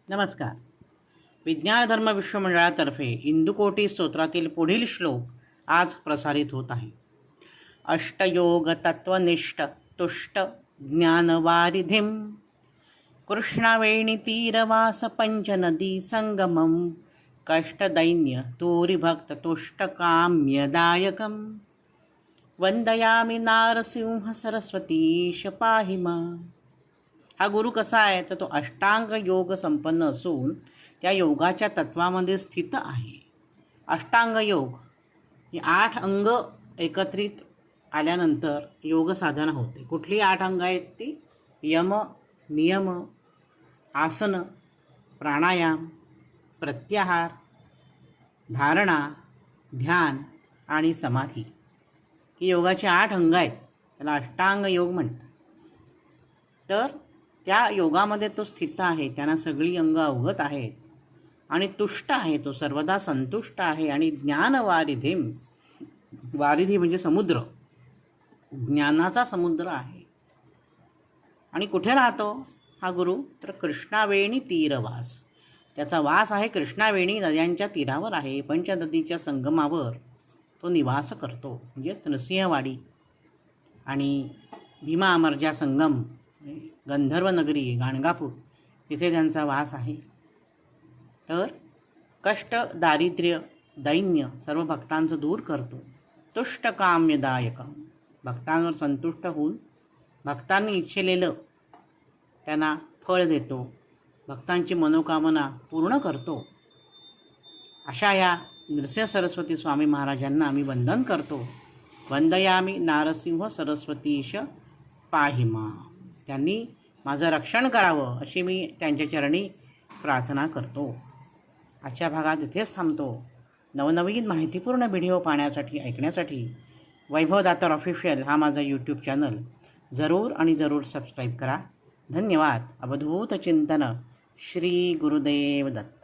नमस्कार. विज्ञान धर्म विश्वमंडळातर्फे इंदुकोटी स्तोत्रातील पुढील श्लोक आज प्रसारित होत आहे. अष्टयोग तत्वनिष्ठ तुष्ट ज्ञानवारिधिम कृष्णावेणी तीरवास पंचनदी संगमम कष्टदैन्य तूरिभक्त तुष्टकाम्यदायकम वंदयामि नारसिंह सरस्वतीश पाहि मां. हा गुरु कसा आहे तर तो अष्टांग योग संपन्न असून त्या योगाच्या तत्वामध्ये स्थित आहे. अष्टांग योग ही 8 अंग एकत्रित आल्यानंतर योग साधना होते. कुठली 8 अंग आहेत ती? यम, नियम, आसन, प्राणायाम, प्रत्याहार, धारणा, ध्यान आणि समाधी. ही योगाची 8 अंग आहेत. त्याला अष्टांग योग म्हणतात. तर त्या योगामध्ये तो स्थित आहे. त्यांना सगळी अंग अवगत आहेत आणि तुष्ट आहे. तो सर्वदा संतुष्ट आहे. आणि ज्ञानवारिधीम, वारिधी म्हणजे समुद्र, ज्ञानाचा समुद्र आहे. आणि कुठे राहतो हा गुरु? तर कृष्णावेणी तीरवास. त्याचा वास आहे कृष्णावेणी नद्यांच्या तीरावर आहे. पंचनदीच्या संगमावर तो निवास करतो. म्हणजे नृसिंहवाडी आणि भीमा अमरजा संगम, गंधर्व नगरी गाणगापूर, तिथे त्यांचा वास आहे. तर कष्ट, दारिद्र्य, दैन्य सर्व भक्तांचं दूर करतो. तुष्टकाम्यदायक, भक्तांवर संतुष्ट होऊन भक्तांनी इच्छिलेलं त्यांना फळ देतो. भक्तांची मनोकामना पूर्ण करतो. अशा या नृसिंह सरस्वती स्वामी महाराजांना आम्ही वंदन करतो. वंदयामि नारसिंह सरस्वतीश पाहि मां. त्यांनी माझं रक्षण करावं अशी मी त्यांच्या चरणी प्रार्थना करतो. आजच्या भागात इथेच थांबतो. नवनवीन माहितीपूर्ण व्हिडिओ पाहण्यासाठी, ऐकण्यासाठी वैभव दातार ऑफिशियल हा माझा यूट्यूब चॅनल जरूर सबस्क्राईब करा. धन्यवाद. अवधूत चिंतन. श्री गुरुदेव दत्त.